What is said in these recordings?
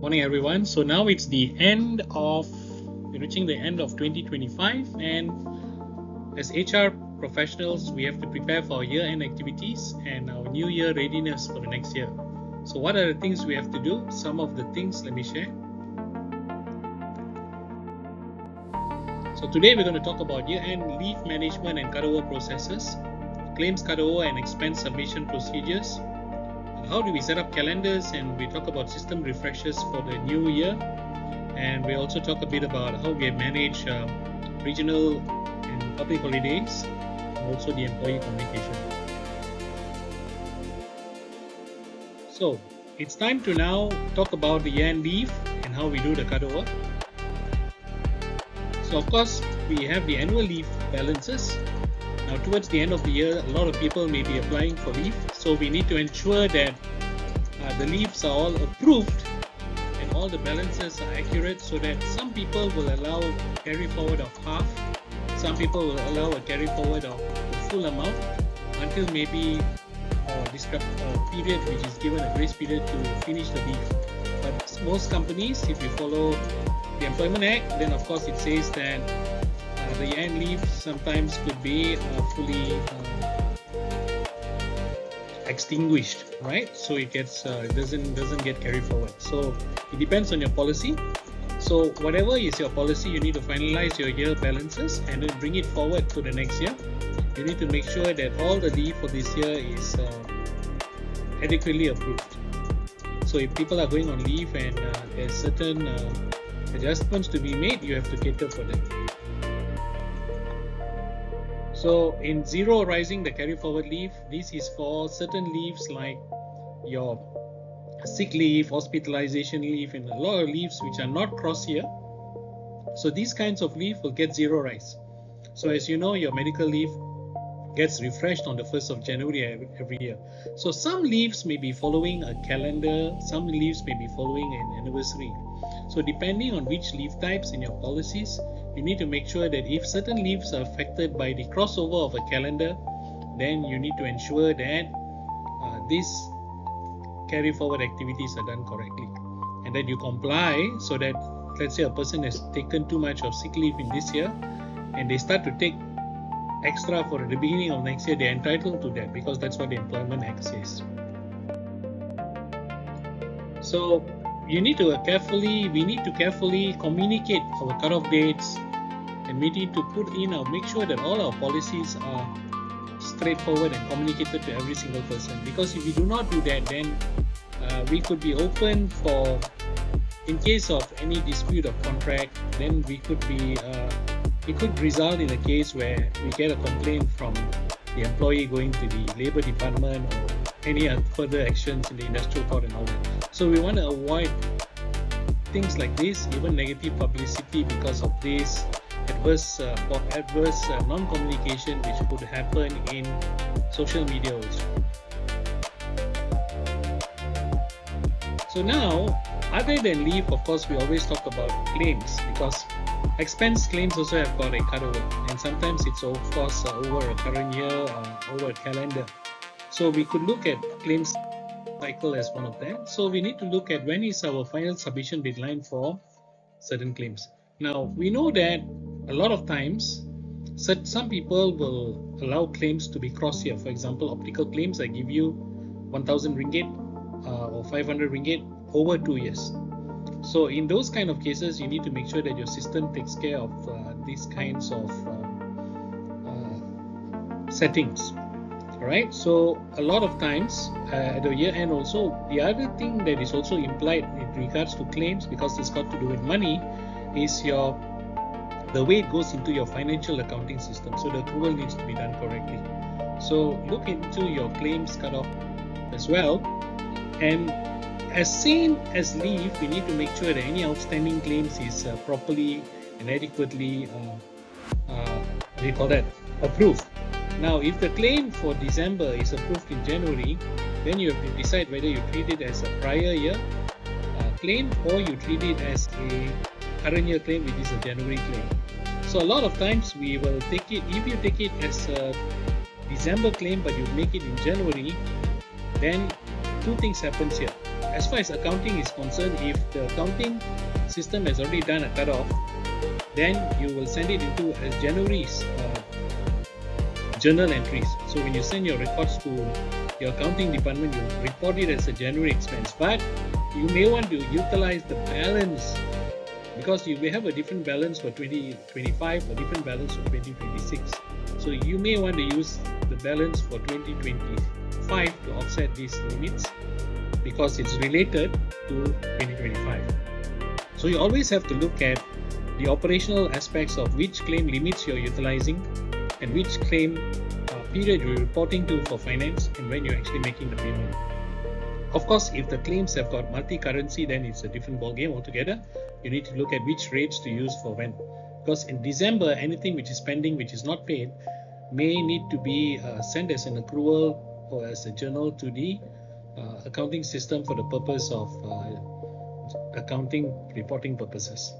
Morning, everyone. So now it's the end of, we're reaching the end of 2025, and as HR professionals, we have to prepare for our year-end activities and our new year readiness for the next year. So what are the things we have to do? Some of the things, let me share. So today we're going to talk about year-end leave management and cutover processes, claims cutover and expense submission procedures. How do we set up calendars, and we talk about system refreshes for the new year, and we also talk a bit about how we manage regional and public holidays, and also the employee communication. So it's time to now talk about the year-end leave and how we do the cutover. So of course we have the annual leave balances. Now towards the end of the year, a lot of people may be applying for leave, so we need to ensure that the leaves are all approved and all the balances are accurate, so that some people will allow carry forward of half, some people will allow a carry forward of the full amount until maybe a period which is given a grace period to finish the leave. But most companies, if you follow the Employment Act, then of course it says that the year-end leave sometimes could be fully extinguished, right? So it gets doesn't get carried forward. So it depends on your policy. So whatever is your policy, you need to finalize your year balances and then bring it forward to the next year. You need to make sure that all the leave for this year is adequately approved. So if people are going on leave and there's certain adjustments to be made, you have to cater for them. So in zeroizing the carry forward leave, this is for certain leaves like your sick leave, hospitalization leave, and a lot of leaves which are not cross year. So these kinds of leave will get zeroized. So as you know, your medical leave gets refreshed on the 1st of January every year. So some leaves may be following a calendar, some leaves may be following an anniversary. So depending on which leave types in your policies, you need to make sure that if certain leaves are affected by the crossover of a calendar, then you need to ensure that these carry forward activities are done correctly, and that you comply, so that let's say a person has taken too much of sick leave in this year and they start to take extra for the beginning of next year, they're entitled to that because that's what the Employment Act says. So we need to carefully communicate our cutoff dates, and we need to make sure that all our policies are straightforward and communicated to every single person. Because if we do not do that, then we could be open for, in case of any dispute of contract, then we could be it could result in a case where we get a complaint from the employee going to the Labour Department or any further actions in the industrial court and all that. So we want to avoid things like this, even negative publicity because of this adverse non-communication which could happen in social media also. So now, other than leave, of course, we always talk about claims, because expense claims also have got a cutover, and sometimes it's of course over a current year or over a calendar. So we could look at claims cycle as one of them. So we need to look at when is our final submission deadline for certain claims. Now we know that a lot of times some people will allow claims to be cross year. For example, optical claims, I give you 1,000 ringgit or 500 ringgit over 2 years. So in those kind of cases, you need to make sure that your system takes care of these kinds of settings. Alright, so a lot of times at the year end also, the other thing that is also implied in regards to claims, because it's got to do with money, is the way it goes into your financial accounting system. So the accrual needs to be done correctly. So look into your claims cutoff as well. And as same as leave, we need to make sure that any outstanding claims is properly and adequately approved. Now, if the claim for December is approved in January, then you have to decide whether you treat it as a prior year claim or you treat it as a current year claim, which is a January claim. So a lot of times we will take it, if you take it as a December claim but you make it in January, then two things happens here. as far as accounting is concerned, if the accounting system has already done a cutoff, then you will send it into as January's journal entries. So when you send your records to your accounting department, you report it as a January expense. But you may want to utilize the balance, because you may have a different balance for 2025 or different balance for 2026. So you may want to use the balance for 2025 to offset these limits, because it's related to 2025. So you always have to look at the operational aspects of which claim limits you're utilizing and which claim period you're reporting to for finance and when you're actually making the payment. Of course, if the claims have got multi-currency, then it's a different ballgame altogether. You need to look at which rates to use for when. Because in December, anything which is pending, which is not paid, may need to be sent as an accrual or as a journal to the accounting system for the purpose of accounting reporting purposes.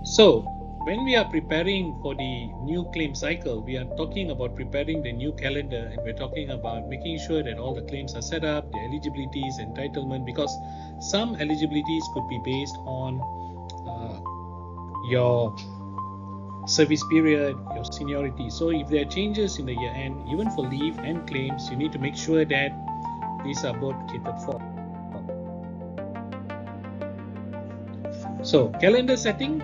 So when we are preparing for the new claim cycle, we are talking about preparing the new calendar, and we're talking about making sure that all the claims are set up, the eligibilities, entitlement, because some eligibilities could be based on your service period, your seniority. So if there are changes in the year end, even for leave and claims, you need to make sure that these are both catered for. So calendar setting,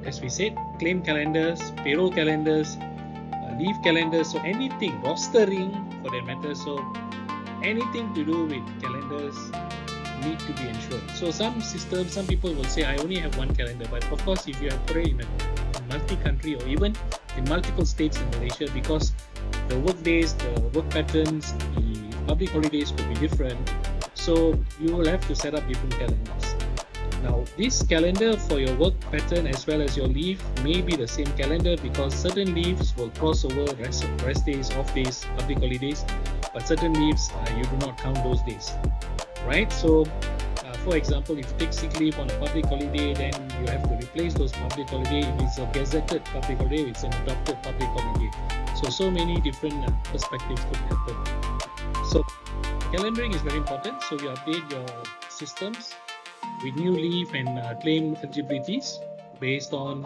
as we said, claim calendars, payroll calendars, leave calendars, so anything, rostering for that matter, so anything to do with calendars need to be ensured. So some systems, some people will say, I only have one calendar, but of course, if you operate in a multi-country or even in multiple states in Malaysia, because the work days, the work patterns, the public holidays could be different, so you will have to set up different calendars. Now, this calendar for your work pattern as well as your leave may be the same calendar, because certain leaves will cross over rest days, off days, public holidays, but certain leaves you do not count those days, right? So, for example, if you take sick leave on a public holiday, then you have to replace those public holiday. If it's a gazetted public holiday, it's an adopted public holiday. So many different perspectives could happen. So, calendaring is very important. So you update your systems with new leave and claim eligibilities based on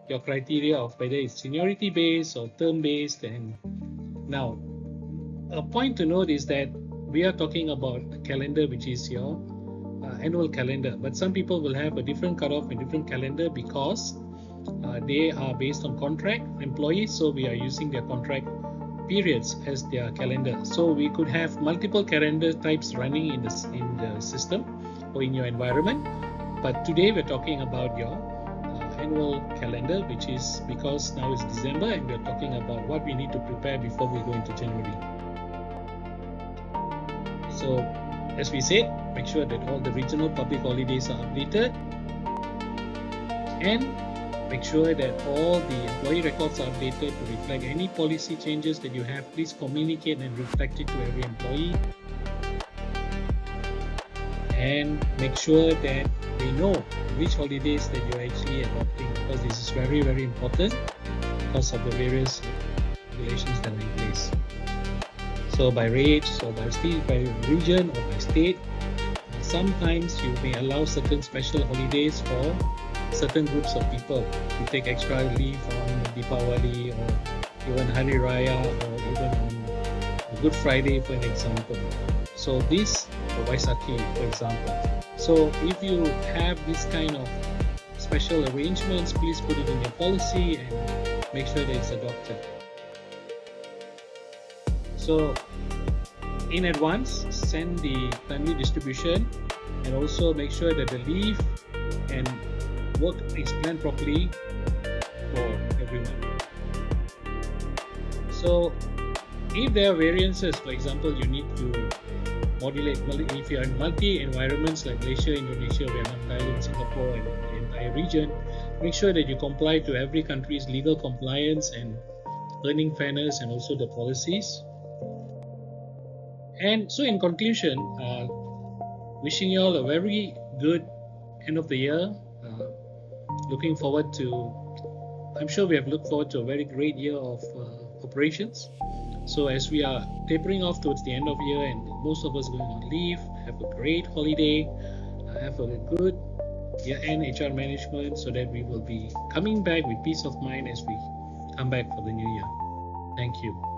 your criteria of whether it's seniority based or term based. And now, a point to note is that we are talking about a calendar which is your annual calendar, but some people will have a different cutoff and different calendar because they are based on contract employees, so we are using their contract periods as their calendar. So we could have multiple calendar types running in the system or in your environment, but today we're talking about your annual calendar, which is because now it's December and we're talking about what we need to prepare before we go into January. So as we said, make sure that all the regional public holidays are updated, and make sure that all the employee records are updated to reflect any policy changes that you have. Please communicate and reflect it to every employee, and make sure that they know which holidays that you're actually adopting, because this is very, very important because of the various regulations that are in place. So by rates or by state, by region or by state, sometimes you may allow certain special holidays for certain groups of people to take extra leave on Deepawali or even Hari Raya or even on Good Friday, for an example. So this, or Vaisakhi, for example. So if you have this kind of special arrangements, please put it in your policy and make sure that it's adopted. So in advance, send the timely distribution, and also make sure that the leave and work is planned properly for everyone. So if there are variances, for example, you need to modulate. If you are in multi-environments like Malaysia, Indonesia, Vietnam, Thailand, Singapore, and the entire region, make sure that you comply to every country's legal compliance and earning fairness and also the policies. And so in conclusion, wishing you all a very good end of the year. Looking forward to, I'm sure we have looked forward to a very great year of operations. So as we are tapering off towards the end of year and most of us going on leave, have a great holiday, have a good year-end HR management so that we will be coming back with peace of mind as we come back for the new year. Thank you.